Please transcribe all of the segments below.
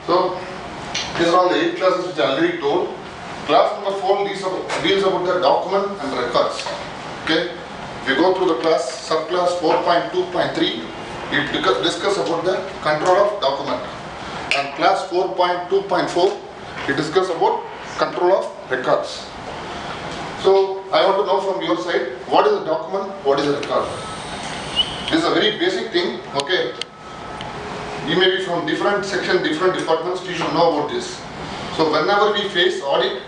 So, these are all the 8 classes which I already told. Class number 4 deals about the document and records. Okay. If you go through the class, subclass 4.2.3, it discuss about the control of document. And class 4.2.4, it discuss about control of records. So, I want to know from your side, what is a document, what is a record? This is a very basic thing, okay. You may be from different section, different departments, you should know about this. So whenever we face audit,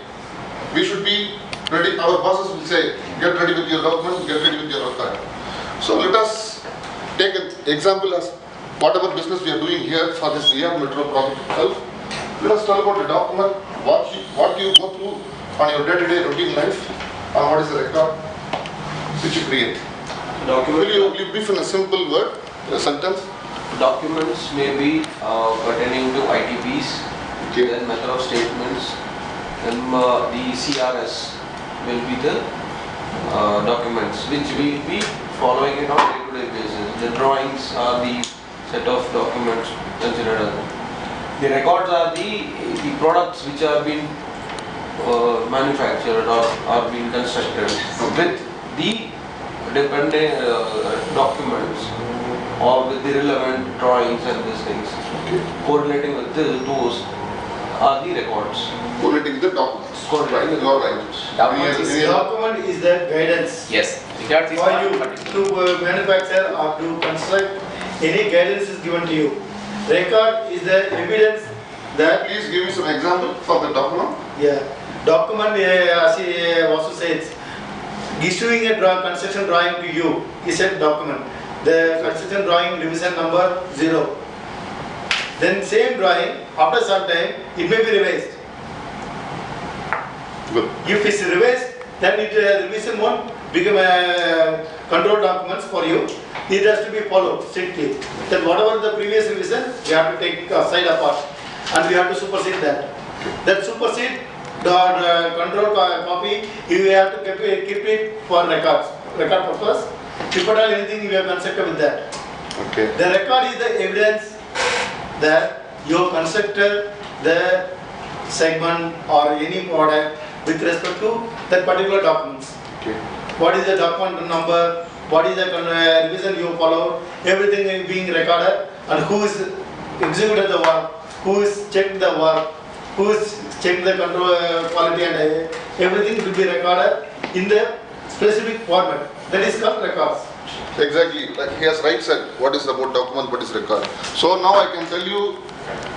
we should be ready. Our bosses will say, get ready with your document, get ready with your record. So let us take an example as whatever business we are doing here for this ER Metro project itself. Let us talk about the document, what you go through on your day-to-day routine life, and what is the record which you create. Will you brief in a simple word, a sentence? Documents may be pertaining to ITPs, okay. Then method of statements, then the CRS will be the documents which we will be following it on day-to-day basis. The drawings are the set of documents considered as the records are the products which are being manufactured or are being constructed with the dependent documents or with the relevant drawings and these things. Okay. Correlating with those are the records. Correlating with the documents. Correlating with you are right. Document is the guidance. Yes. Records is for not you particular. to manufacture or to construct. Any guidance is given to you. Record is the evidence that. Please give me some example for the document. Yeah. Document, as Vasu says, issuing a construction drawing to you is a document. The construction drawing revision number 0. Then same drawing, after some time, it may be revised. Good. If it's revised, then revision won't become a control documents for you. It has to be followed strictly. Then whatever the previous revision, we have to take aside apart and we have to supersede that. That supersede the control copy, you have to keep it for record purpose. If at all anything you have constructed with that. Okay. The record is the evidence that you constructed the segment or any product with respect to that particular documents. Okay. What is the document number, what is the revision you followed, everything is being recorded, and who is executed the work, who is checked the work, who is checked the control quality, and everything will be recorded in the specific format. That is called records. Exactly, like he has right said, what is about document, what is record. So now I can tell you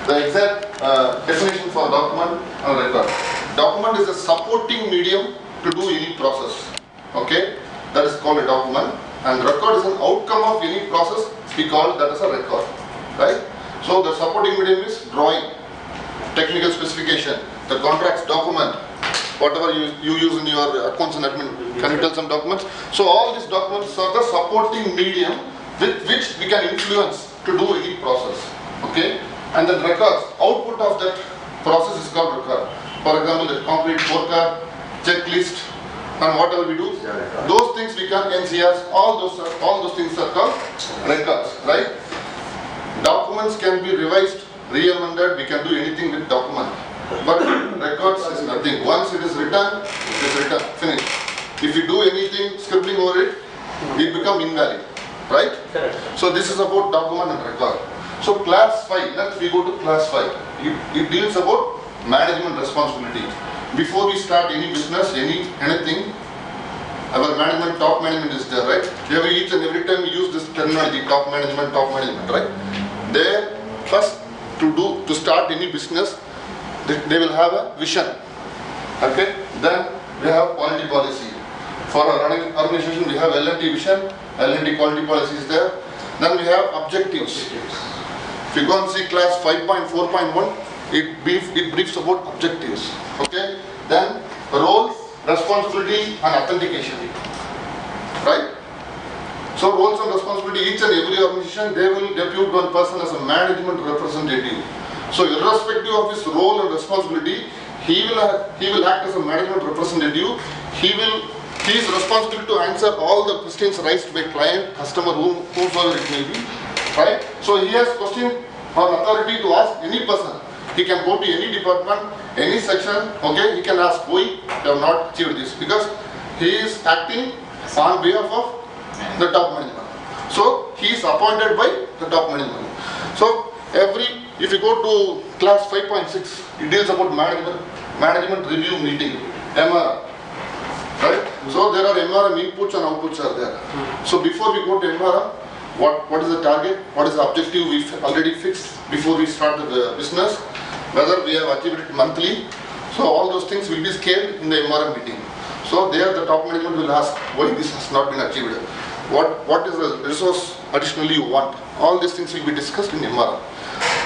the exact definition for document and record. Document is a supporting medium to do any process. Okay, that is called a document, and record is an outcome of any process. We call that as a record, right? So the supporting medium is drawing, technical specification, the contracts document, whatever you use in your accounts and admin. Can you tell some documents? So all these documents are the supporting medium with which we can influence to do any process. Okay, and then records, output of that process is called record. For example, the concrete scorecard, checklist, and whatever we do, those things we can NCRs, all those things are called records, right? Documents can be revised, re-amended, we can do anything with document. But records is nothing. Once it is written, finished. If you do anything, scribbling over it, it becomes invalid, right? Correct. So this is about document and record. So class 5, next we go to class 5. It deals about management responsibility. Before we start any business, anything, our management, top management is there, right? Each and every time we use this terminology, top management, right? They first to start any business, they will have a vision. Okay? Then we have quality policy. For our running organization, we have L&D vision, L&D quality policy is there. Then we have objectives. If you go and see class 5.4.1, it briefs about objectives. Okay? Then roles, responsibility, and authentication. Right? So roles and responsibility, each and every organization, they will depute one person as a management representative. So irrespective of his role and responsibility, he will act as a management representative. He is responsible to answer all the questions raised by client, customer, whomsoever it may be. Right? So he has question or authority to ask any person. He can go to any department, any section, okay, he can ask why they have not achieved this, because he is acting on behalf of the top management. So he is appointed by the top management. So if you go to class 5.6, it deals about management review meeting, MRM. Right? So there are MRM inputs and outputs are there. So before we go to MRM, what is the target? What is the objective we already fixed before we start the business? Whether we have achieved it monthly. So all those things will be scaled in the MRM meeting. So there the top management will ask why this has not been achieved. What is the resource additionally you want? All these things will be discussed in MRM.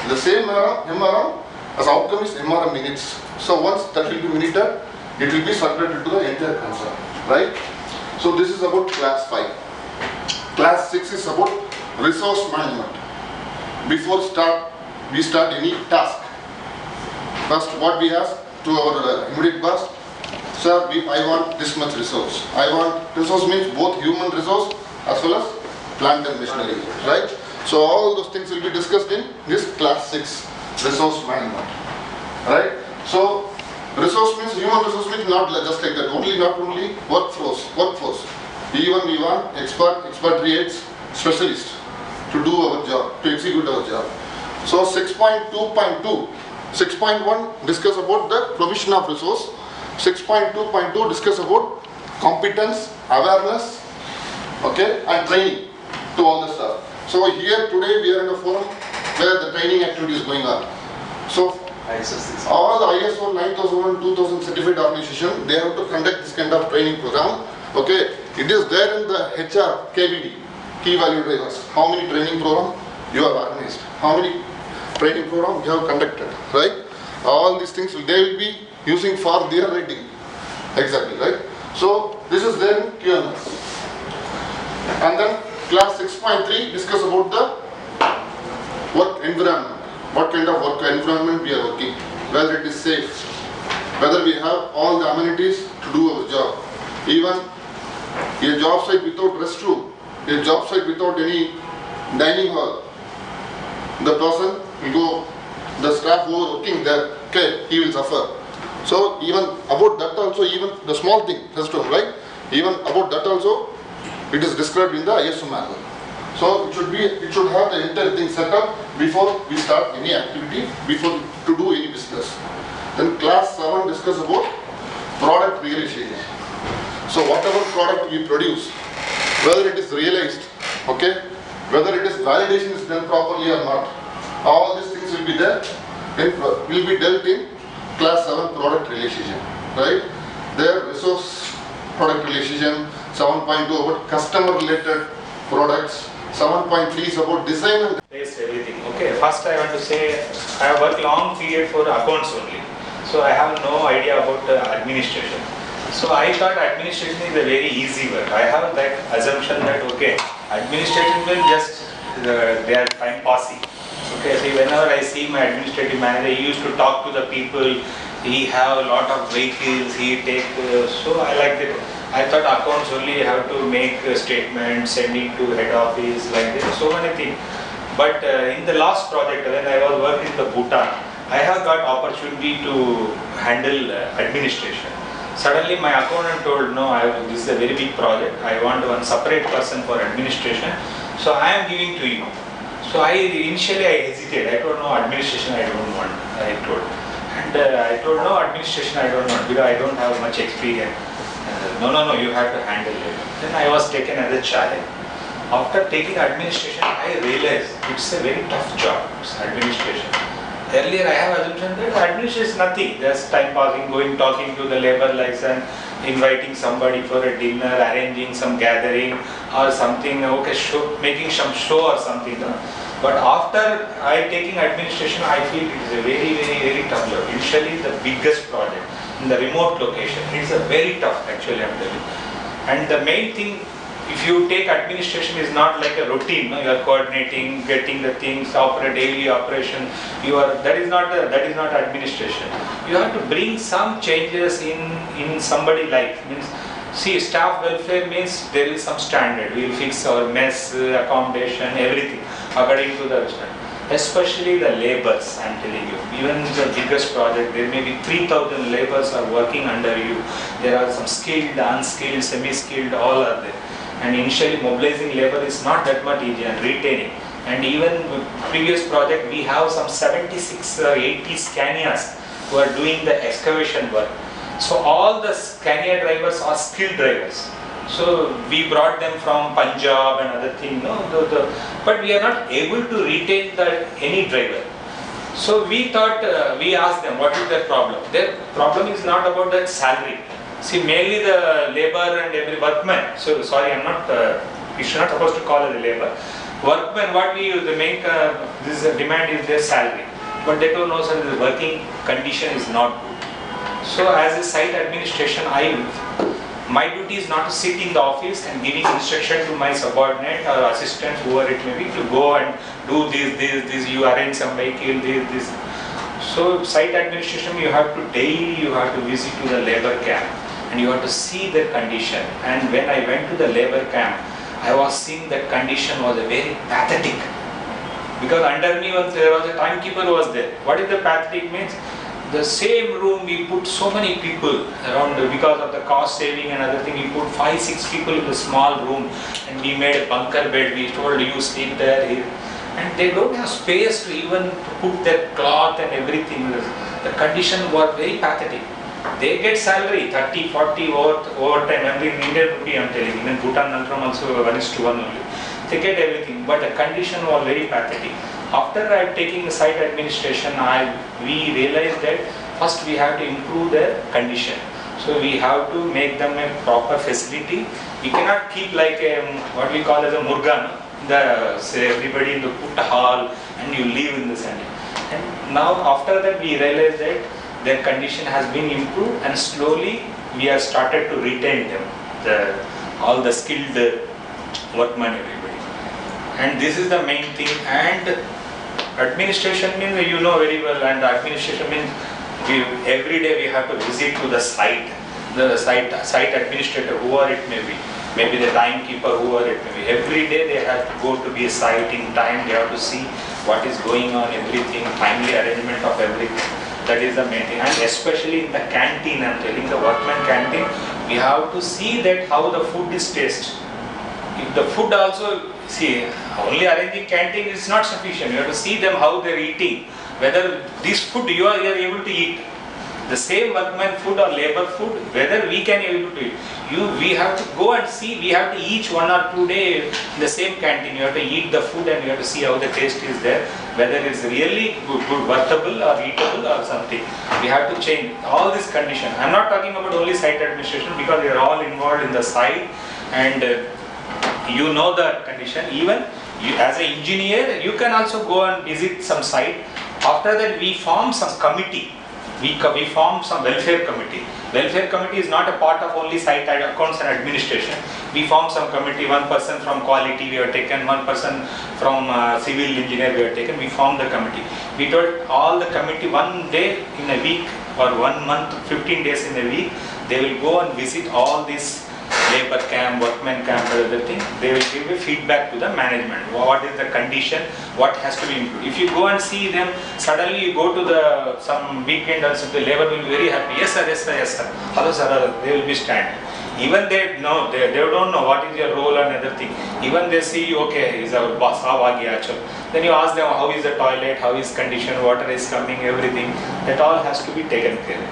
The same MRM as outcome is MRM minutes. So once that will be minuted, it will be circulated to the entire concern, right? So this is about class 5. Class 6 is about resource management. Before we start any task, first what we ask to our immediate boss, sir, I want this much resource. Resource means both human resource as well as plant and machinery, right? So all those things will be discussed in this class 6, resource management, right? So resource means, human resource means not just like that, not only workforce. Even we want expatriates, specialists to do our job, to execute our job. So 6.2.2, 6.1 discuss about the provision of resource, 6.2.2 discuss about competence, awareness, okay, and training to all the stuff. So here today we are in a forum where the training activity is going on. So all the ISO 9001, 2000 certified organization, they have to conduct this kind of training program. Okay, it is there in the HR KVD, key value drivers. How many training program you have organized? How many training program you have conducted, right? All these things they will be using for their rating. Exactly, right? So this is there in QMS. And then class 6.3 discuss about the work environment. What kind of work environment we are working, whether it is safe, whether we have all the amenities to do our job. Even a job site without restroom, a job site without any dining hall, the person will go, the staff who are working there, okay, he will suffer. So even about that also, even the small thing, restroom, right? Even about that also, it is described in the ISO manual. So it should have the entire thing set up before we start any activity, before to do any business. Then class 7 discuss about product realization. So whatever product we produce, whether it is realized, okay, whether it is validation is done properly or not, all these things will be there, will be dealt in class 7 product realization, right? There resource product realization, 7.2 about customer related products, 7.3 is about design and everything. Okay, first I want to say I have worked long period for accounts only. So I have no idea about administration. So I thought administration is a very easy work. I have that assumption that okay, administration will just they are time passing. Okay, so whenever I see my administrative manager, he used to talk to the people. He have a lot of vehicles. He take so I like that. I thought accounts only have to make statements, sending to head office, like this, so many things. But in the last project, when I was working in the Bhutan, I have got opportunity to handle administration. Suddenly my accountant told, no, this is a very big project. I want one separate person for administration. So I am giving to you. So initially I hesitated. I told no, administration I don't want, I told. And I told no, administration I don't want because I don't have much experience. No, you have to handle it. Then I was taken as a challenge. After taking administration, I realized it's a very tough job, it's administration. Earlier I have assumption that administration is nothing, just time passing, going, talking to the labor license, inviting somebody for a dinner, arranging some gathering or something, okay, making some show or something. But after I taking administration, I feel it is a very, very, very tough job. Initially the biggest project in the remote location, it's a very tough actually, I'm telling you. And the main thing, if you take administration is not like a routine, no? You are coordinating, getting the things, daily operation. That is not administration. You have to bring some changes in somebody's life. Means, see, staff welfare means there is some standard. We will fix our mess, accommodation, everything according to the standard. especially the laborers, I'm telling you. Even the biggest project, there may be 3,000 laborers are working under you. There are some skilled, unskilled, semi-skilled, all are there. And initially mobilizing labor is not that much easy, and retaining. And even with previous project, we have some 76 or 80 Scanias who are doing the excavation work. So all the Scania drivers are skilled drivers. So we brought them from Punjab and other things, no, but we are not able to retain any driver. So we thought, we asked them, what is their problem? Their problem is not about that salary. See, mainly the labor and every workman. So sorry, I'm not. We should not supposed to call it the labor. Workmen, what we use, the main this demand is their salary, but they don't know, sir, the working condition is not good. So as a site administration, my duty is not to sit in the office and giving instruction to my subordinate or assistant, whoever it may be, to go and do this, you arrange some vehicle, this. So site administration, you have to daily, you have to visit to the labor camp and you have to see their condition. And when I went to the labor camp, I was seeing that condition was a very pathetic. Because under me there was a timekeeper who was there. What is the pathetic means? The same room we put so many people around because of the cost saving and other thing. We put 5-6 people in the small room and we made a bunker bed. We told you sleep there, here. And they don't have space to even put their cloth and everything. The condition was very pathetic. They get salary 30, 40 overtime. And in Indian rupee, I'm telling you, even Bhutan Naltram also 1:1 only. They get everything, but the condition was very pathetic. After I taking the site administration, we realized that first we have to improve their condition. So we have to make them a proper facility. We cannot keep like a, what we call as a murgan. Say everybody in the put hall and you live in the sand. And now after that we realized that their condition has been improved and slowly we have started to retain them, all the skilled workmen, everybody. And this is the main thing. And administration means, you know very well, and administration means every day we have to visit to the site administrator, whoever it may be. Maybe the timekeeper, whoever it may be. Every day they have to go to be a site in time, they have to see what is going on, everything, timely arrangement of everything. That is the main thing. And especially in the canteen, I'm telling the workman canteen, we have to see that how the food is tasted. If the food also, see, only arranging canteen is not sufficient. You have to see them how they're eating, whether this food you are able to eat. The same workman food or labor food, whether we can able to eat. We have to go and see, we have to each 1 or 2 days in the same canteen. You have to eat the food and you have to see how the taste is there, whether it's really good, workable or eatable or something. We have to change all this condition. I'm not talking about only site administration because we are all involved in the site and you know the condition. Even you, as an engineer, you can also go and visit some site. After that we form some committee. We form some welfare committee. Welfare committee is not a part of only site accounts and administration. We form some committee, one person from quality we have taken, one person from civil engineer we have taken. We form the committee. We told all the committee 1 day in a week or 1 month, 15 days in a week, they will go and visit all these labor camp, workman camp, and other thing. They will give a feedback to the management. What is the condition? What has to be improved? If you go and see them, suddenly you go to some weekend or something, the labor will be very happy. Yes sir, yes sir, yes sir. Hello sir, they will be standing. Even they know, they don't know what is your role and other thing. Even they see, okay, is our boss, then you ask them how is the toilet, how is condition, water is coming, everything. That all has to be taken care of.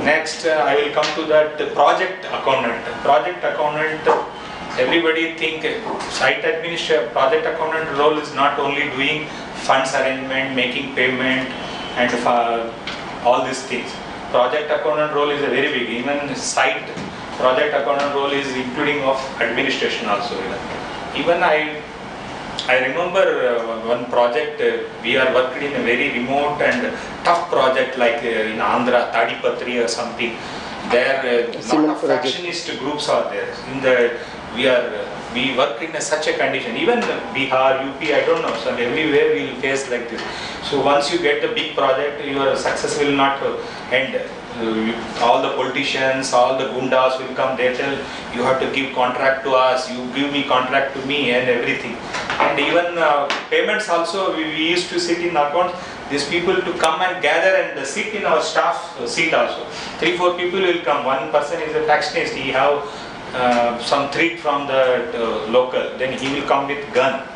Next, I will come to that project accountant. Project accountant, everybody think site administrator, project accountant role is not only doing funds arrangement, making payment and all these things. Project accountant role is a very big, even site project accountant role is including of administration also. Even I remember one project, we are working in a very remote and tough project like in Andhra, Tadipatri or something. There lot of factionist groups are there. We work in such a condition. Even Bihar, UP, I don't know, so everywhere we will face like this. So once you get the big project, your success will not end. All the politicians, all the gundas will come, they tell you have to give contract to us, you give me contract to me and everything. And even payments also, we used to sit in accounts, these people to come and gather and sit in our staff seat also. 3-4 people will come, one person is a taxist, he have some threat from the local, then he will come with gun.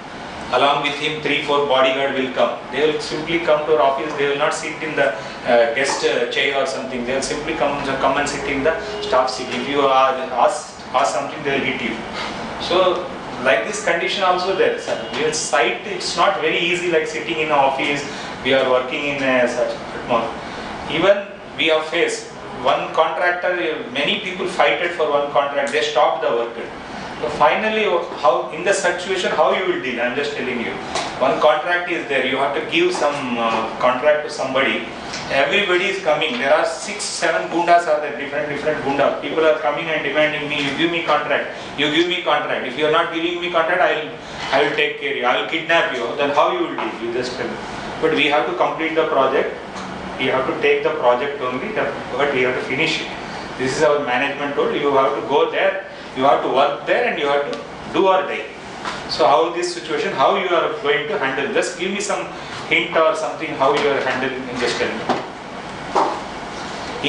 Along with him 3-4 bodyguard will come. They will simply come to our office, they will not sit in the guest chair or something, they will simply come and sit in the staff seat. If you ask something, they will hit you. So like this condition also there. Your site, it's not very easy like sitting in an office, we are working in such atmosphere. Even we have faced one contractor, many people fighted for one contract, they stopped the work. So finally, how in the situation, how you will deal? I am just telling you. One contract is there, you have to give some contract to somebody. Everybody is coming. There are 6-7 gundas are there, different gundas. People are coming and demanding me, you give me contract, you give me contract. If you are not giving me contract, I will take care of you, I will kidnap you. Then how you will deal? You just tell me. But we have to complete the project. We have to take the project only, but we have to finish it. This is our management told. You have to go there, you have to work there, and you have to do or die. So how this situation, how you are going to handle? Just give me some hint or something how you are handling, just tell me.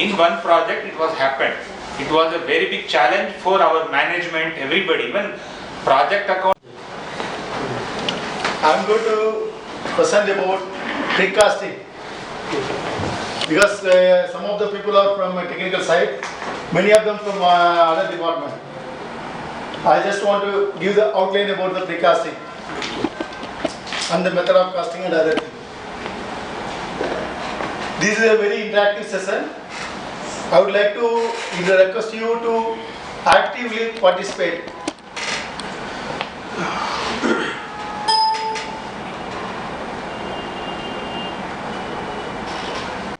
In one project it was happened. It was a very big challenge for our management, everybody, even project account. I am going to present about precasting. Because some of the people are from a technical side, many of them from other department. I just want to give the outline about the precasting and the method of casting and other things. This is a very interactive session. I would like to request you to actively participate.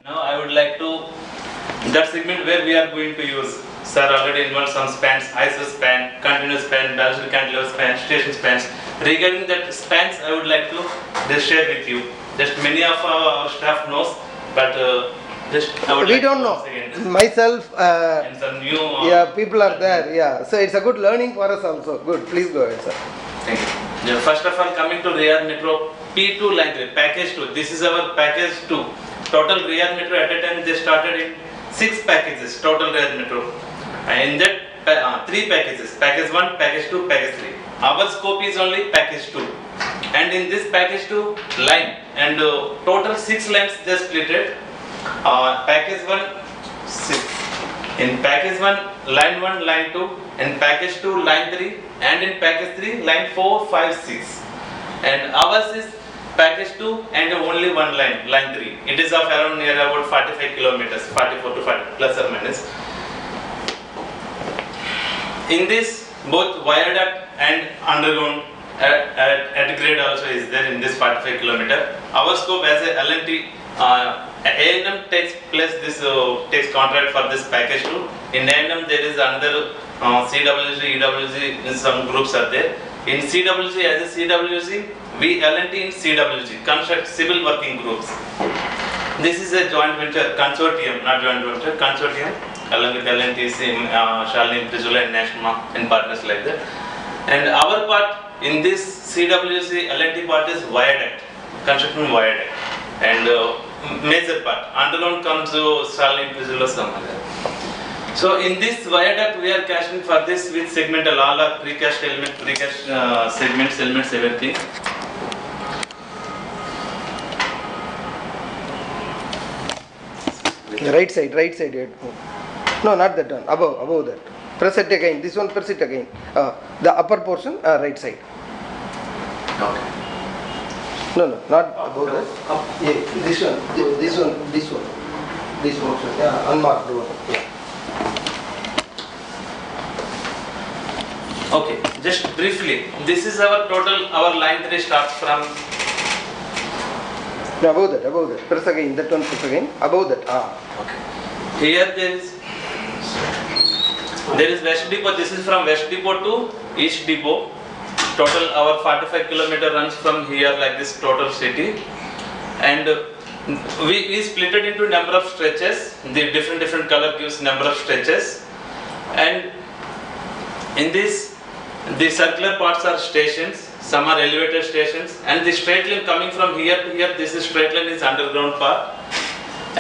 Now I would like to, that segment where we are going to use, sir already involved some spans, ISO span, continuous span, balance cantilever span, station spans. Regarding that spans, I would like to just share with you. Just many of our staff knows, but just I would we like don't to know. once again this. Myself, And some new. yeah, people are there. Yeah, so it's a good learning for us also. Good. Please go ahead, sir. Thank you. Yeah, first of all, coming to rear metro P2 line 3, package 2. This is our package 2. Total rear metro at a time they started in 6 packages. Total rear metro. And in that 3 packages. Package 1, package 2, package 3. Our scope is only package 2. And in this package 2 line and total 6 lines just splitted. Package 1 6. In package 1 line 1 line 2. In package 2 line 3. And in package 3 line 4 5 6. And ours is package 2 and only one line, line 3. It is of around near about 45 kilometers, 44 to 40 plus or minus. In this, both viaduct and underground at grade also is there in this 45 kilometer. Our scope as a L&T, A&M takes place this takes contract for this package 2. In A&M there is another CWC, EWC, some groups are there. In CWC, as a CWC, we L&T in CWC, construct civil working groups. This is a joint venture, consortium, not joint venture, consortium, along with L&T, Shalini, Prizula and National and partners like that. And our part in this CWC, L&T part is viaduct, construction viaduct. And major part, underground comes Shalini, Prizula, some other. So in this viaduct we are casting for this with segmental, all are precast element, precast segments, elements, everything. Right side. No, not that one. Above that. Press it again. This one, press it again. The upper portion, right side. Okay. No, not above that. Yeah, this one. Yeah, unmarked one. Yeah. Okay, just briefly, this is our total, our line 3 starts from. No, above that. Press again. That one, press again. Above that. Okay. Here there is West Depot. This is from West Depot to East Depot. Total our 45 kilometer runs from here like this total city. And we split it into number of stretches. The different color gives number of stretches. And in this, the circular parts are stations. some are elevated stations, and the straight line coming from here to here, this is straight line is underground part,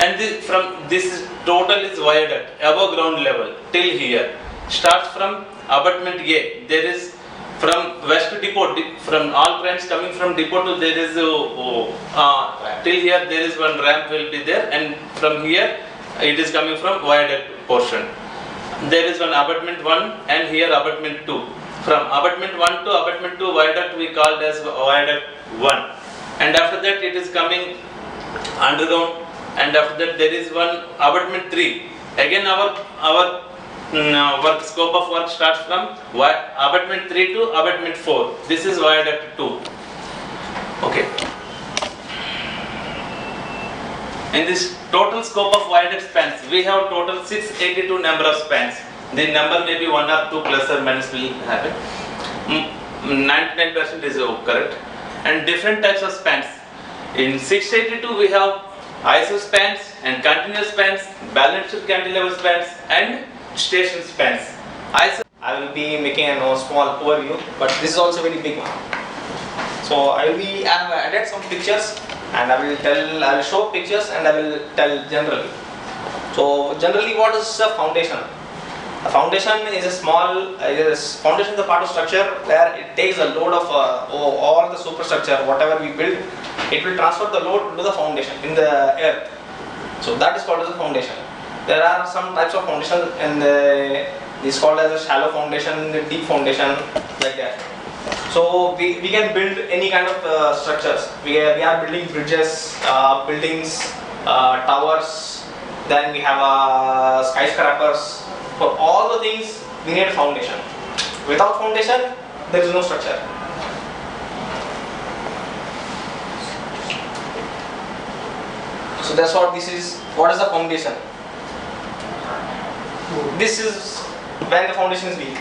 and from this is total is viaduct above ground level till here. Starts from abutment A. There is from west to depot, from all trains coming from depot to there is till here there is one ramp will be there, and from here it is coming from viaduct portion. There is one abutment 1 and here abutment 2. From abutment 1 to abutment 2 viaduct we called as viaduct 1, and after that it is coming underground, and after that there is one abutment 3. Again our work scope of work starts from abutment 3 to abutment 4. This is viaduct 2. Okay. In this total scope of viaduct spans, we have total 682 number of spans. The number may be 1 or 2 plus or minus will happen. 99% is correct. And different types of spans. In 682 we have ISO spans and continuous spans, balanced cantilever spans and station spans. I will be making a small overview, but this is also very big one. So I have added some pictures, and I will show pictures and I will tell generally. So generally, what is a foundation? A foundation is a small, foundation is a part of structure where it takes a load of all the superstructure, whatever we build, it will transfer the load to the foundation in the earth. So that is called as a foundation. There are some types of foundation, and this is called as a shallow foundation, the deep foundation, like that. So we can build any kind of structures. We are building bridges, buildings, towers, then we have skyscrapers. For all the things we need a foundation. Without foundation, there is no structure. So that's what this is. What is the foundation? This is when the foundation is weak.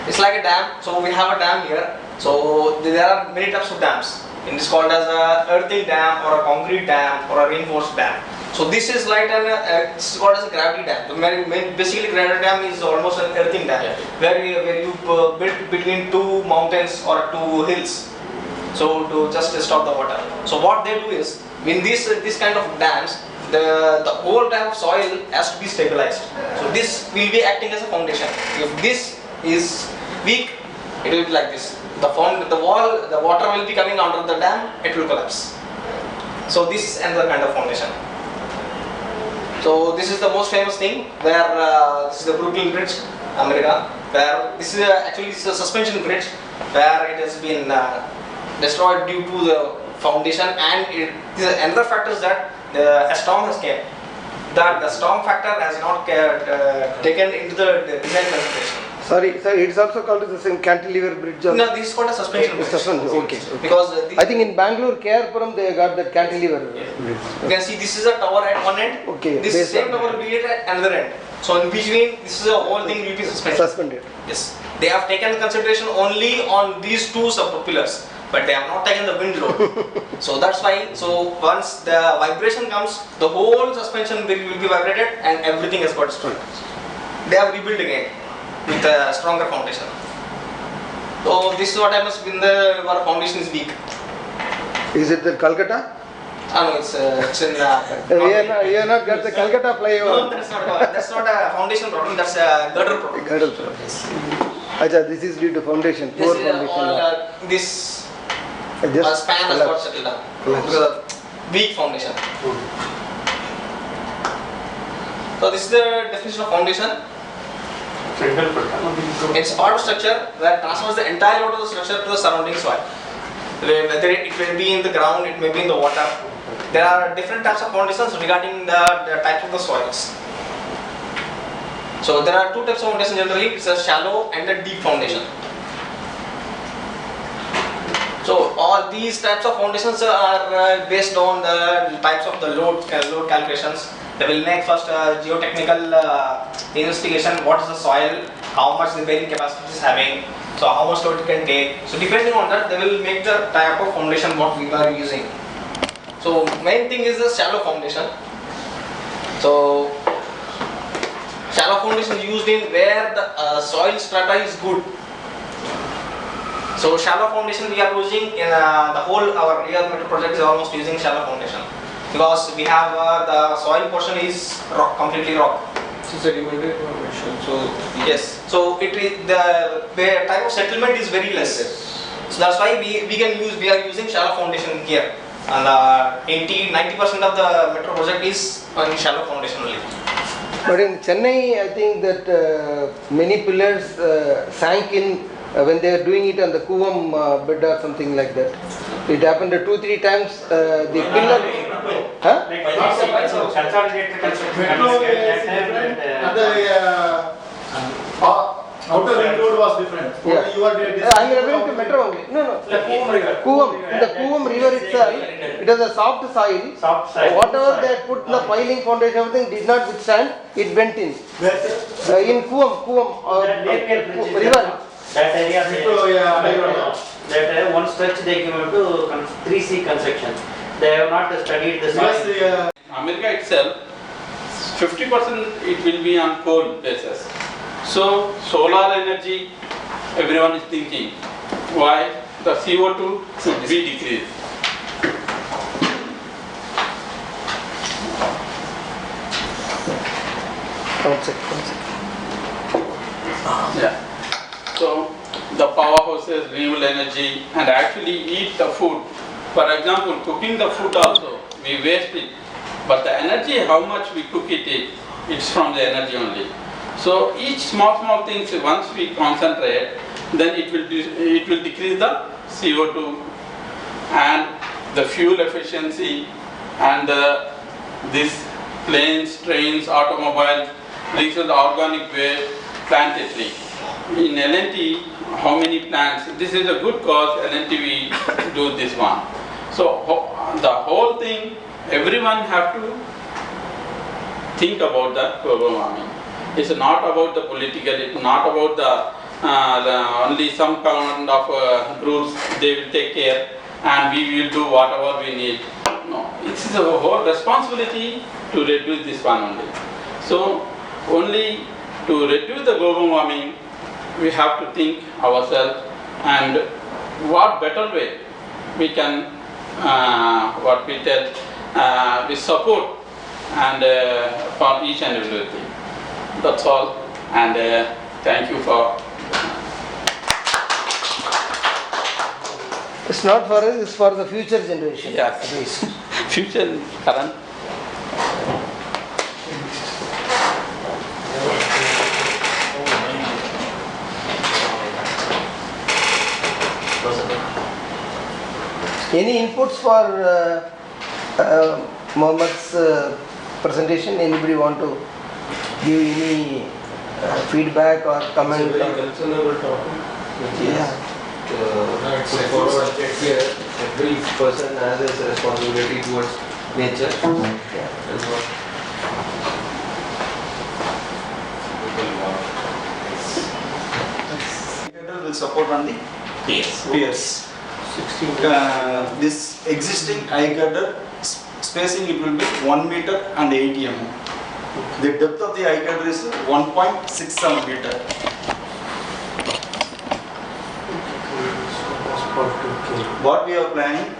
It's like a dam. So we have a dam here. So there are many types of dams. It is called as a earthen dam or a concrete dam or a reinforced dam. So this is like it's called as a gravity dam. Basically, gravity dam is almost an earthen dam, where you build between two mountains or two hills. So to just stop the water. So what they do is, in this kind of dams, the whole type of soil has to be stabilized. So this will be acting as a foundation. If this is weak, it will be like this. The water will be coming under the dam, it will collapse. So this is another kind of foundation. So this is the most famous thing, where this is the Brooklyn Bridge, America, where this is actually a suspension bridge, where it has been destroyed due to the foundation, and another factor is that a storm has came. That the storm factor has not taken into the design consideration. Sorry, it's also called the same cantilever bridge. No, this is called a suspension bridge. Suspension, okay. Because I think in Bangalore, Kerpuram, they got that cantilever bridge. You can see this is a tower at one end. Okay. This same tower will be at another end. So in between, this is a whole thing will be Suspended. Yes. They have taken consideration only on these two pillars, but they have not taken the wind load. So that's why. So once the vibration comes, the whole suspension will be vibrated and everything has got destroyed. They have rebuilt again with a stronger foundation. So this is what happens when our foundation is weak. Is it the Calcutta? No, it's in. We are not got the Calcutta flyover. No, that's not a foundation problem. That's a girder problem. Girdle problem. Acha, this is due to foundation. Poor foundation. This Just span has got settled down because of weak foundation. So this is the definition of foundation. It's a part of structure that transfers the entire load of the structure to the surrounding soil. Whether it will be in the ground, it may be in the water. There are different types of foundations regarding the type of the soils. So there are two types of foundation generally. It's a shallow and a deep foundation. So all these types of foundations are based on the types of the load calculations. They will make first geotechnical investigation. What is the soil? How much the bearing capacity is having? So how much load it can take? So depending on that, they will make the type of foundation what we are using. So main thing is the shallow foundation. So shallow foundation is used in where the soil strata is good. So shallow foundation we are using in the whole our real metro project is almost using shallow foundation because we have the soil portion is rock, completely rock. So sedimentary formation. So Yes. So it is the type of settlement is very less. So that's why we are using shallow foundation here. And 80-90% of the metro project is on shallow foundation only. But in Chennai, I think that many pillars sank in when they were doing it on the Kuvam bed or something like that. It happened 2-3 times. The pillar. Huh? Consolidated construction. Metro is different and the outer ring road was different. Yeah. You are I am referring to metro only. No. The Coombe River. Kuvam. In the Kuvam river itself, it has a soft soil. Soft soil. Whatever they had put the piling foundation, everything did not withstand. It went in. In Kuvam That Napier Bridge is river. that area. Metro, yeah. That one stretch they give to 3C construction. They have not studied the soil. Yes, America itself, 50% it will be on coal basis. So solar energy, everyone is thinking, why the CO2 should be decreased. One second. Yeah. So the powerhouses, renewable energy, and actually eat the food. For example, cooking the food also, we waste it. But the energy, how much we cook it, it's from the energy only. So each small things, once we concentrate, then it will decrease the CO2 and the fuel efficiency and this planes, trains, automobiles, reduce the organic waste, plant a tree. In L&T, how many plants? This is a good cause, L&T we do this one. So the whole thing, everyone have to think about the global warming. It's not about the political, it's not about the only some kind of groups, they will take care and we will do whatever we need. No, it's a whole responsibility to reduce this one only. So only to reduce the global warming, we have to think ourselves and what better way we can, what we tell, we support and for each and everything. That's all, and thank you for. It's not for us, it's for the future generation. Yes, future current. Any inputs for Mohammad's presentation? Anybody want to give any feedback or comment? It's a very concernable topic. Yeah. Put forward here, every person has a responsibility towards nature. And what will support on the piers. This existing eye girder spacing it will be 1 meter and 80 mm. The depth of the eye girder is 1.67 meter. What we are planning,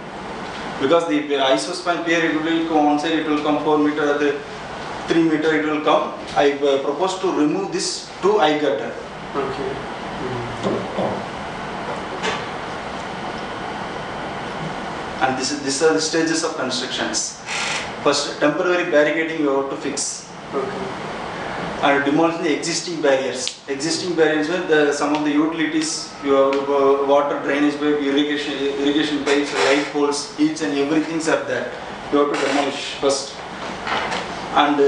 because the isospan pier it will come one side, it will come 4 meter, at the 3 meter it will come. I propose to remove this 2 eye girder. And these are the stages of constructions. First, temporary barricading you have to fix. And demolish the existing barriers. Existing barriers where some of the utilities, you have water drainage pipe, irrigation pipes, light poles, each and everything are there. You have to demolish first. And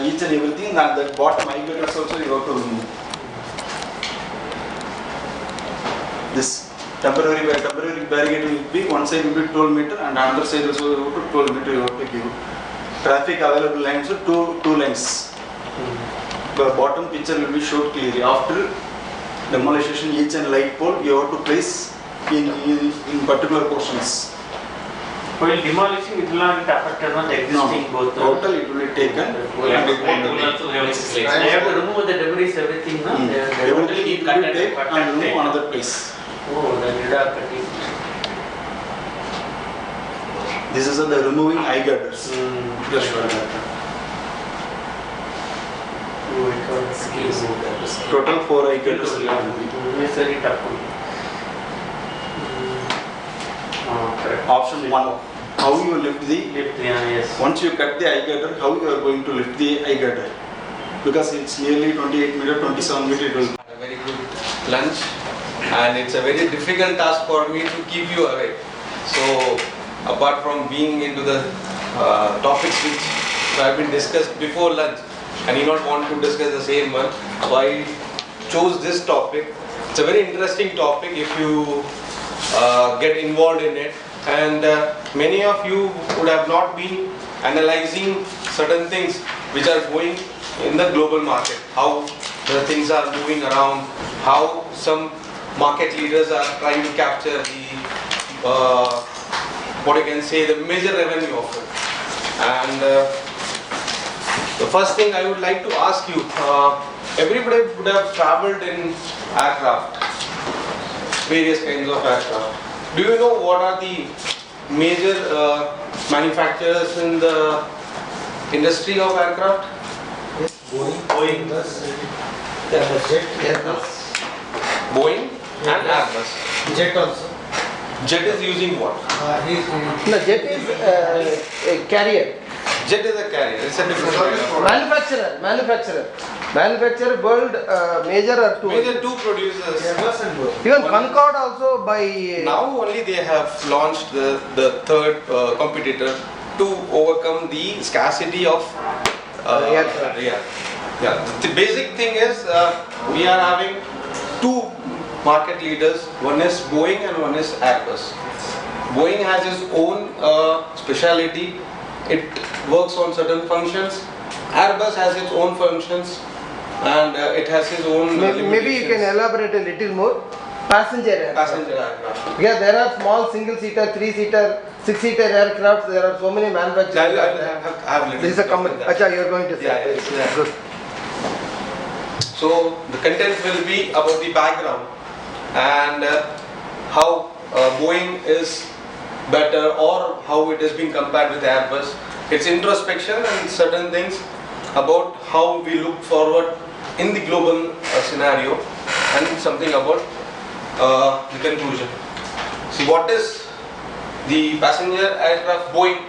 each and everything, and the bottom eye girders also you have to remove. This temporary barricading will be one side will be 12 meter and another side also 12 meter you have to give. Traffic available lines are two lanes. The bottom picture will be showed clearly. After demolition, each and light pole you have to place in particular portions. While demolishing, it will not get affected on the existing both. Total it will be taken and it will They have to remove the debris, everything, no? They have everything it will be take and remove another place. Oh, then you have cutting. This is the removing eye girders. Total 4 eye girders. It's very tough. Correct. Option 1. How you lift the, Lift, yeah, yes. once you cut the eye girder, how you are going to lift the eye girder? Because it's nearly 28 meter, 27 meter it will. A very good lunch, and it's a very difficult task for me to keep you awake. So apart from being into the topics which have been discussed before lunch, I do not want to discuss the same one. So I chose this topic. It's a very interesting topic if you get involved in it, and many of you would have not been analyzing certain things which are going in the global market, how the things are moving around, how some market leaders are trying to capture the what you can say, the major revenue of it. And the first thing I would like to ask you, everybody would have traveled in aircraft, various kinds of aircraft. Do you know what are the major manufacturers in the industry of aircraft? Boeing, Boeing and Airbus. Jet also. Jet is using what? No, jet is a carrier. Jet is a carrier. It's a different kind of Manufacturer world major or two. major two producers. Even Concorde also by. Now only they have launched the third competitor to overcome the scarcity of aircraft. Yeah. The basic thing is we are having two market leaders. One is Boeing and one is Airbus. Boeing has its own speciality. It works on certain functions. Airbus has its own functions, and it has its own Maybe you can elaborate a little more. Passenger aircraft. passenger aircraft. Yeah, there are small single-seater, three-seater, six-seater aircrafts. There are so many manufacturers. I have This is a comment. Acha, you are going to say. Yeah, Very yeah. good. So the content will be about the background and how Boeing is better or how it is being compared with Airbus. It's introspection and certain things about how we look forward in the global scenario, and something about the conclusion. See, what is the passenger aircraft Boeing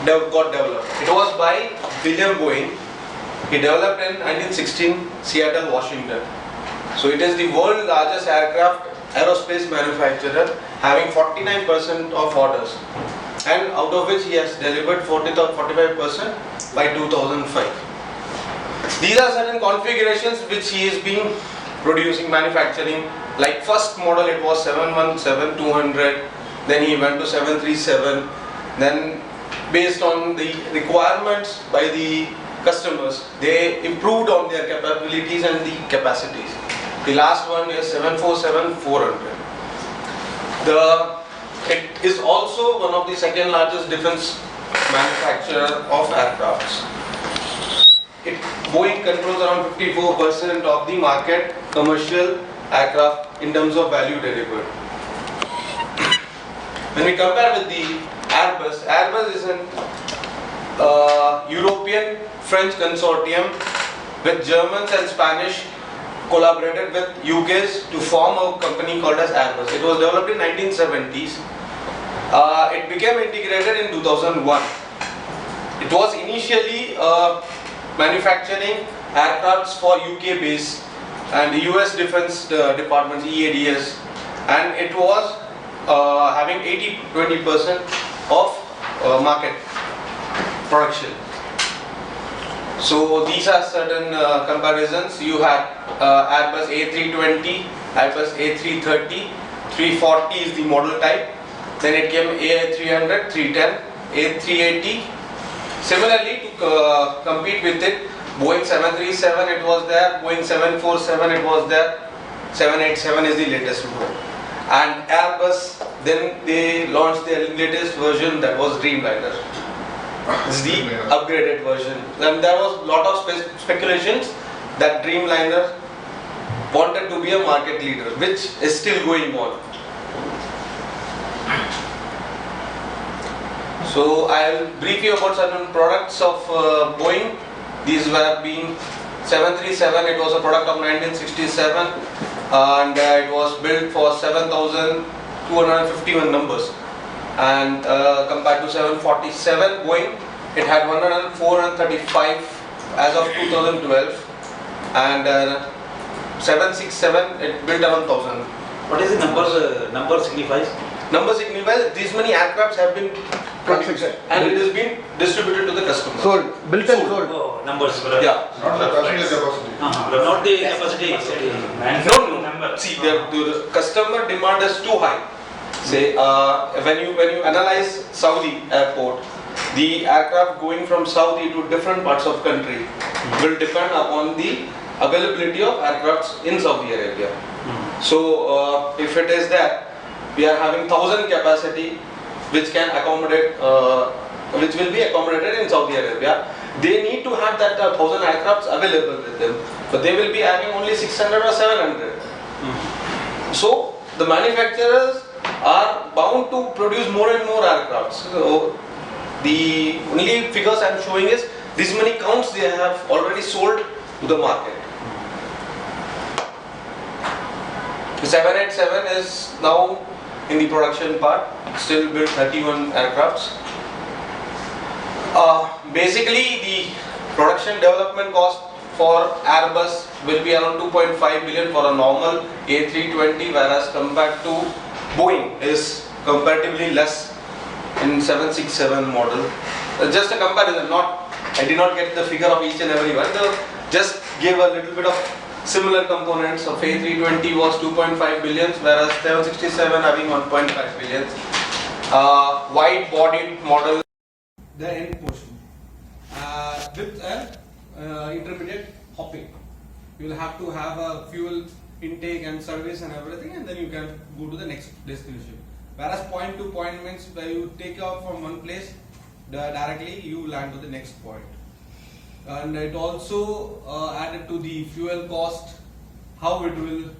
got developed? It was by William Boeing. He developed in 1916, Seattle, Washington. So it is the world's largest aircraft aerospace manufacturer, having 49% of orders, and out of which he has delivered 45% by 2005. These are certain configurations which he is being producing, manufacturing. Like first model it was 717-200, then he went to 737, then based on the requirements by the customers, they improved on their capabilities and the capacities. The last one is 747-400. It is also one of the second largest defense manufacturer of aircrafts. Boeing controls around 54% of the market commercial aircraft in terms of value delivered. When we compare with the Airbus is an European French consortium with Germans and Spanish collaborated with UK's to form a company called as Airbus. It was developed in 1970s. It became integrated in 2001. It was initially manufacturing aircrafts for UK base and the US Defense Department, EADS, and it was having 80-20% of market production. So these are certain comparisons. You had Airbus A320, Airbus A330, 340 is the model type. Then it came A300, 310, A380. Similarly, to compete with it, Boeing 737 it was there, Boeing 747 it was there, 787 is the latest model. And Airbus, then they launched their latest version, that was Dreamliner. This is the upgraded version. And there was a lot of speculations that Dreamliner wanted to be a market leader, which is still going on. So I'll brief you about certain products of Boeing. These were being 737, it was a product of 1967 and it was built for 7,251 numbers, and compared to 747 Boeing, it had 435 as of 2012, and 767 it built around 1,000. What is the number signifies? Number signifies these many aircrafts have been produced and it has been distributed to the customer. Sold, built and sold. Oh, numbers. Yeah. Not the passenger capacity. Not the capacity. No. See, the customer demand is too high. Say, when you analyze Saudi airport, the aircraft going from Saudi to different parts of country will depend upon the availability of aircrafts in Saudi Arabia. So, if it is that we are having 1,000 capacity, which can accommodate, which will be accommodated in Saudi Arabia, they need to have that 1,000 aircrafts available with them, but they will be having only 600 or 700. So the manufacturers are bound to produce more and more aircrafts. So the only figures I am showing is this many counts they have already sold to the market. The 787 is now in the production part, still built 31 aircrafts. Basically the production development cost for Airbus will be around 2.5 billion for a normal A320, whereas compared to Boeing is comparatively less in 767 model. Just a comparison, I did not get the figure of each and every one, just give a little bit of similar components of A320 was 2.5 billion, whereas 767 having 1.5 billion. Wide bodied model. The end portion with an intermediate hopping. You will have to have a fuel intake and service and everything, and then you can go to the next destination. Whereas point to point means where you take off from one place, directly you land to the next point. And it also added to the fuel cost, how it will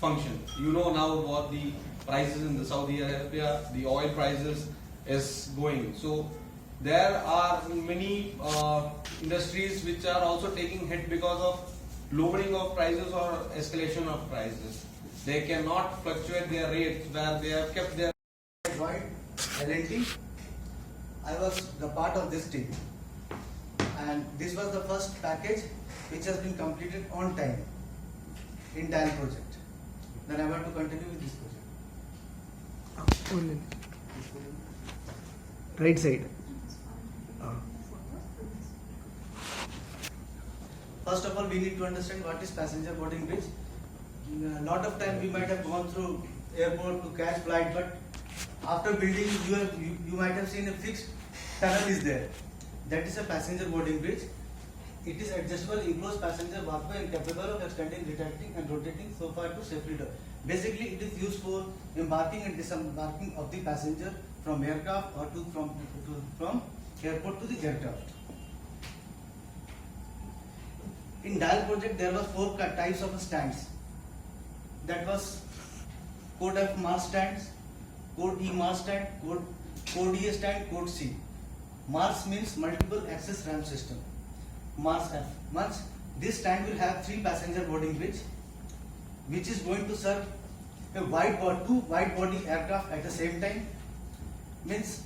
function. You know now what the prices in the Saudi Arabia, the oil prices is going. So there are many industries which are also taking hit because of lowering of prices or escalation of prices. They cannot fluctuate their rates where they have kept their. I joined L&T. I was the part of this team, and this was the first package which has been completed on time in DAL project. Then I want to continue with this project. Right side. First of all, we need to understand what is passenger boarding bridge. A lot of time we might have gone through airport to catch flight, but after building, you might have seen a fixed tunnel is there. That is a passenger boarding bridge. It is adjustable, enclosed passenger walkway and capable of extending, retracting and rotating so far to safely dock. Basically, it is used for embarking and disembarking of the passenger from aircraft or from airport to the aircraft. In DAL project, there were 4 types of stands. That was code F Mars stands, code E Mars stand, code E stand, code C. Mars means multiple access ramp system. Mars F. This stand will have 3 passenger boarding bridge, which is going to serve a two wide body aircraft at the same time. Means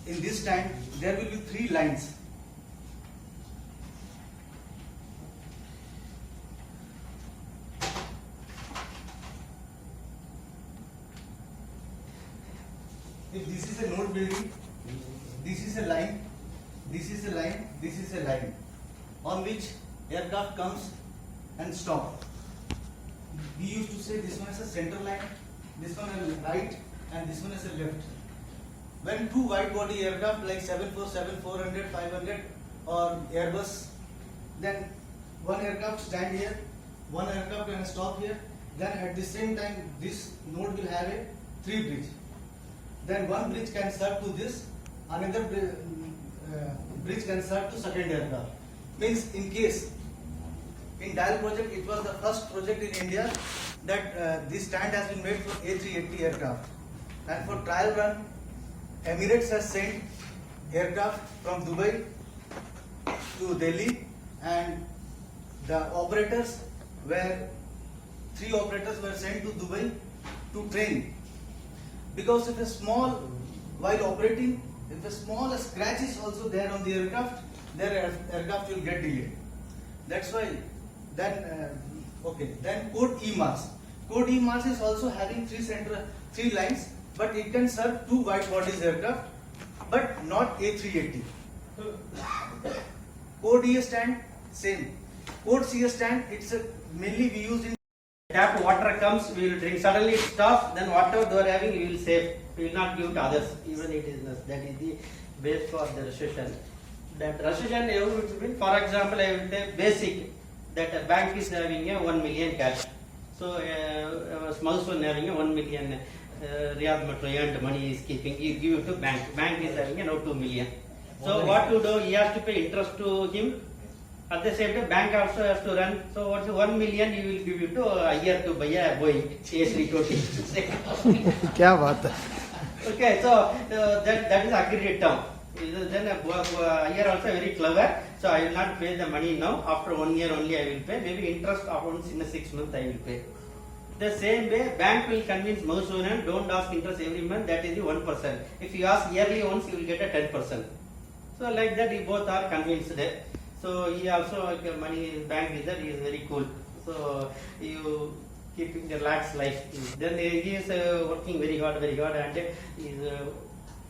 in this stand there will be 3 lines. If this is a node building, this is a line, this is a line, this is a line on which aircraft comes and stop. We used to say this one is a center line, this one is right and this one is a left. When 2 wide body aircraft like 747, 400, 500 or Airbus, then one aircraft stand here, one aircraft can stop here then at the same time this node will have a 3 bridge. Then one bridge can serve to this, another bridge can serve to second aircraft. Means in case, in DIAL project, it was the first project in India that this stand has been made for A380 aircraft. And for trial run, Emirates has sent aircraft from Dubai to Delhi, and the operators were, 3 operators were sent to Dubai to train. Because if a small, while operating, if a small scratch is also there on the aircraft, their aircraft will get delayed. That's why then, then code EMARS. Code EMARS is also having 3 lines, but it can serve 2 wide bodies aircraft, but not A380. Code E stand, same. Code C stand, it's mainly we use in Tap water comes, we will drink. Suddenly it stops, then whatever they are having, we will save. We will not give to others, even it is not. That is the base for the recession. That recession, for example, I will take basic. That a bank is having a 1 million cash. So a small one having a 1 million Riyadh Metro earned money is keeping. You give it to bank. Bank is having a now 2 million. So what to do? He has to pay interest to him. At the same time, bank also has to run. So what's 1 million you will give it to a year to buy a Boeing A320. क्या बात है? Okay, so that is agreed term. Then a year also very clever. So I will not pay the money now. After 1 year only I will pay. Maybe interest once in a 6 months I will pay. The same way, bank will convince Mausunan, don't ask interest every month. That is the 1%. If you ask yearly once, you will get a 10%. So like that, you both are convinced. So he also money in bank is that he is very cool. So you keeping the relaxed life. Then he is working very hard, and he is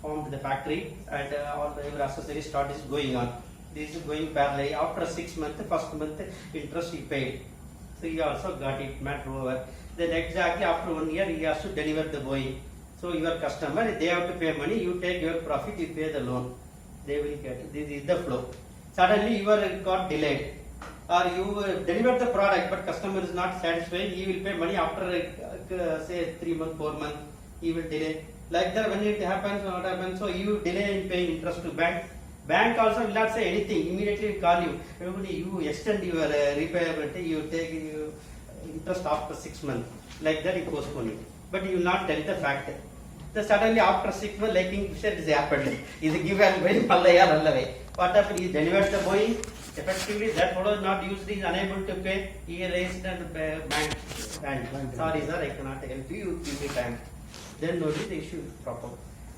formed the factory, and all the accessory start is going on. This is going parallel. After 6 months, first month interest he paid. So he also got it, matter over. Then exactly after 1 year, he has to deliver the Boeing. So your customer, they have to pay money. You take your profit, you pay the loan. They will get it. This is the flow. Suddenly you are got delayed, or you deliver the product but customer is not satisfied, he will pay money after say 3 months, 4 months, he will delay. Like that when it happens, what happens? So you delay in paying interest to bank. Bank also will not say anything, immediately call you. You extend your repayment, you take interest after 6 months. Like that you postpone it. But you will not tell the fact. Then suddenly after 6 months, like Kingfisher, this happened. Is given very Pallaya. What happened? He delivered the Boeing. Effectively, that fellow is not used, he is unable to pay. He raised the bank. Sorry, sir, I cannot help you. Give me time. Then only the issue is proper.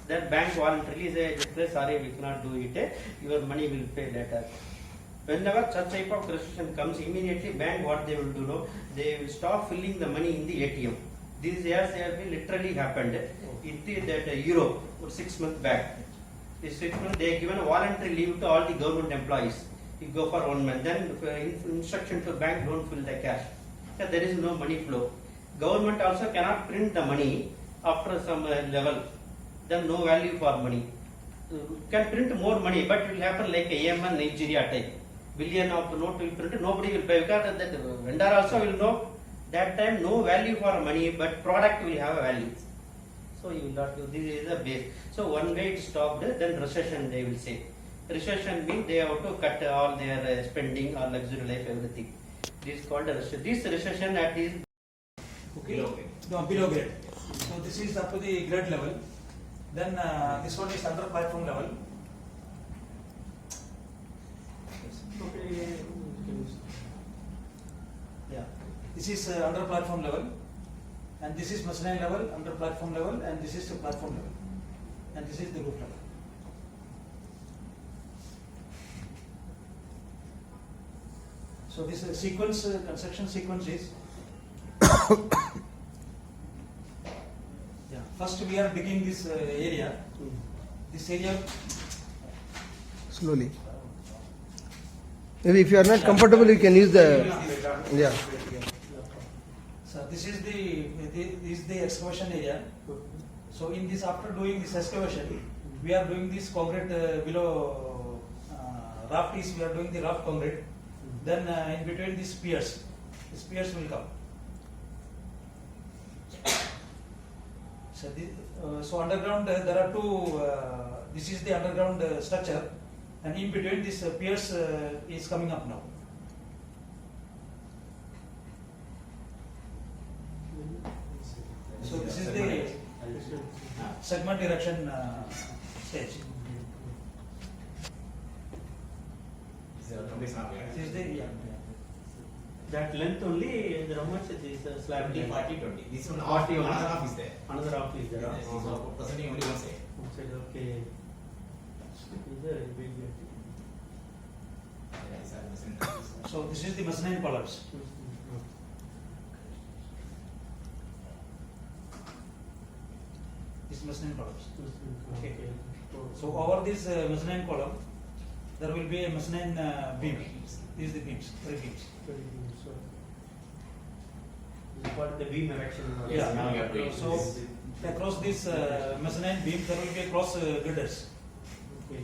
Then bank voluntarily says, sorry, we cannot do it. Your money will pay later. Whenever such type of recession comes, immediately bank what they will do now, they will stop filling the money in the ATM. These years they have been literally happened in that Europe 6 months back. This 6 months they have given a voluntary leave to all the government employees. You go for 1 month, then instruction to bank, don't fill the cash. So there is no money flow. Government also cannot print the money after some level. Then no value for money. Can print more money, but it will happen like Yemen, Nigeria type. Billion of the note will print, nobody will pay because that vendor also will know that time no value for money, but product will have a value. So you will not do, this is the base. So one way it stopped, then recession they will say. Recession means they have to cut all their spending or luxury life, everything. This is called a recession. This recession at is below grade. So this is up to the grade level. Then this one is under platform level. Yeah, this is under platform level, and this is mezzanine level, under platform level, and this is the platform level, and this is the roof level. So this sequence, construction sequence is first we are digging this area. This area slowly. Maybe if you are not comfortable, you can use the So this is the excavation area. So in this, after doing this excavation, we are doing this concrete below raft is we are doing the raft concrete. Then in between these piers will come. So underground there are two, this is the underground structure, and in between this piers is coming up now. So this is the segment erection stage. This is the That length only, how much is the slab? 20, 40, 20. This one, Half, another half is there. Another half is there. Yes, so presenting only one side. One side, okay. Is there a big gap? Yes, I understand. So this is the mezzanine columns. This mezzanine columns. Okay. So over this mezzanine column, there will be a mezzanine beam. These are the beams, 3 beams. What the beam erection? Yeah. now we are doing So this. across this mezzanine beam, there will be cross girders. Okay.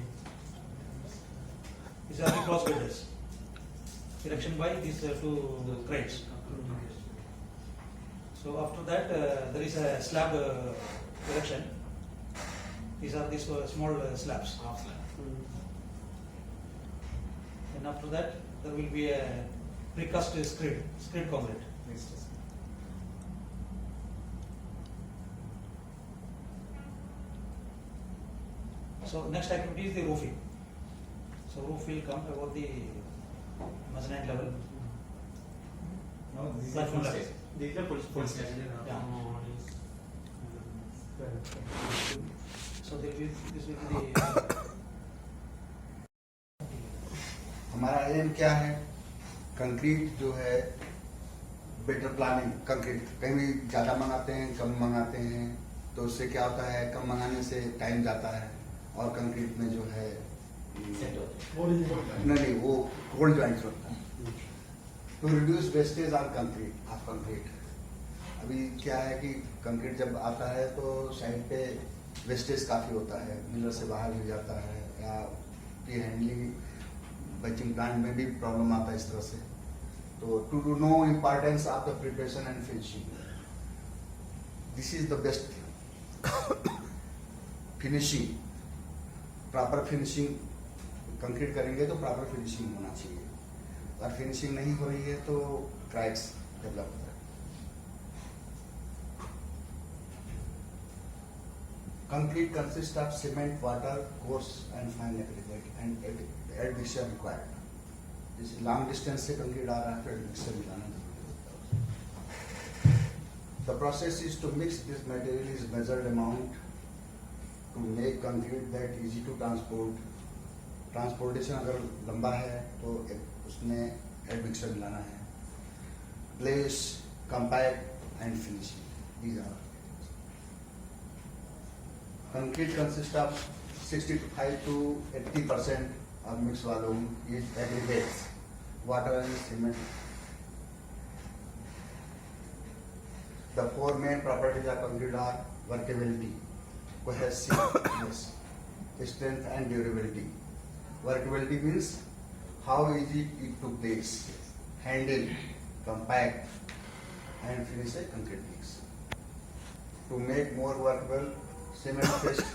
These are the cross girders. Erection by these two cranes. So after that, there is a slab erection. These are these small slabs. Half slab. And after that, there will be a precast screed concrete. Next is. So next activity is the roofing. So roof will come about the mezzanine level. No, this is the Platform full level. stage. These are full stage. Yeah. So there will this will be the हमारा M क्या है, concrete जो है better planning, concrete कहीं भी ज़्यादा मंगाते हैं कम मंगाते हैं, तो उससे क्या होता है, कम मंगाने से टाइम जाता है और कंक्रीट में जो है नहीं वो कोल्ड ज्वाइंट्स होता है। To reduce wastage on concrete of concrete, अभी क्या है कि कंक्रीट जब आता है तो साइड पे वेस्टेज काफ़ी होता है, मिलर से बाहर गिर जाता है या प्री हैंडलिंग बैचिंग प्लांट में भी प्रॉब्लम आता है इस तरह से। तो to know importance of the preparation and finishing, this is the best finishing. Proper finishing concrete करेंगे तो प्रॉपर फिनिशिंग होना चाहिए, और फिनिशिंग नहीं हो रही है तो क्रैक्स डेवलप होता है। Concrete consist of cement, water, coarse and fine aggregate and admixture required. जैसे लॉन्ग डिस्टेंस से कंक्रीट आ रहा है तो एडमिक्सचर मिलाना जरूरी होता है। The process is to mix this material is measured amount to make concrete that easy to transport. Transportation अगर लंबा है तो उसमें एडमिक्सचर मिलाना है। Place, compact and finishing, these are. Concrete consist of 65 to 80% of mixed volume is aggregates, water and cement. The 4 main properties of concrete are workability, cohesiveness, strength and durability. Workability means how easy it to place, handle, compact and finish a concrete mix. To make more workable, cement paste.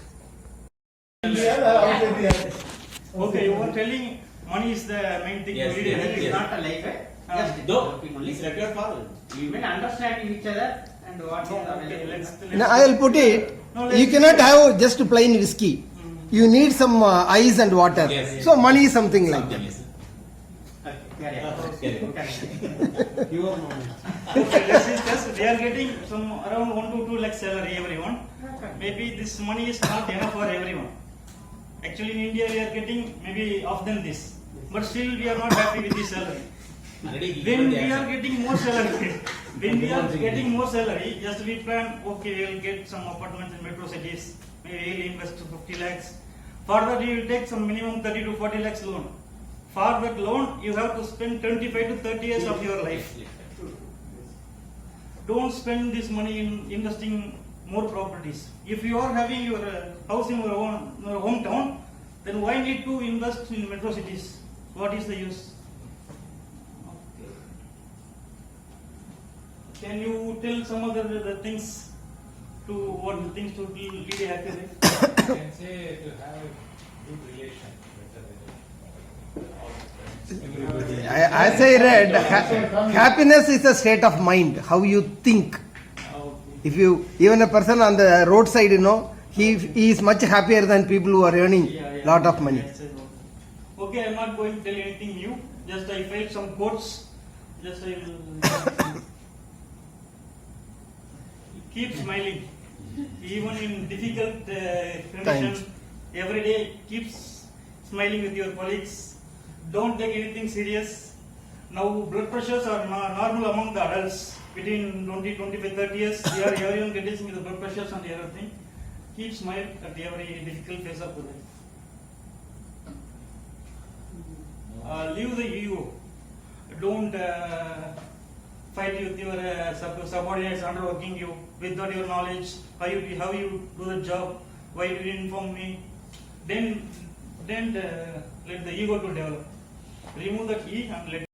Okay, you were telling money is the main thing. Yes, you need. yes, It's yes. not a life, just Though, only. it's required for You mean understanding each other and what is available. Let's Now I'll put it, No, you cannot have just plain whiskey. You need some ice and water. Yes, yes. So money is something like that. Yes. carry on. Carry on. Okay. Your moment. Okay, let's discuss. They are getting some around 1 to 2 lakh salary everyone. Maybe this money is not enough for everyone. Actually, in India, we are getting maybe of them this, but still we are not happy with this salary. When we are getting more salary, just we plan, okay, we will get some apartments in metro cities, maybe we will invest 50 lakhs. For that, you will take some minimum 30 to 40 lakhs loan. For that loan, you have to spend 25 to 30 years of your life. Don't spend this money in investing more properties. If you are having your house in your hometown, then why need to invest in metro cities? What is the use? Okay. Can you tell some other the things? to what things to lead a happy life. You can say to have a good relation. As I read, happiness is a state of mind, how you think. If you, even a person on the roadside, he is much happier than people who are earning lot of money. Yes, okay, I'm not going to tell anything new. Just I felt some quotes. Just I will keep smiling, even in difficult conditions. Every day, keep smiling with your colleagues. Don't take anything serious. Now, blood pressures are normal among the adults between 20, 25, 30 years. Everyone getting the blood pressures and everything. Keep smile at every difficult phase of the life. Leave the ego. Don't fight with your subordinates underworking you without your knowledge. How you do the job? Why you didn't inform me? Then let the ego to develop. Remove that E and let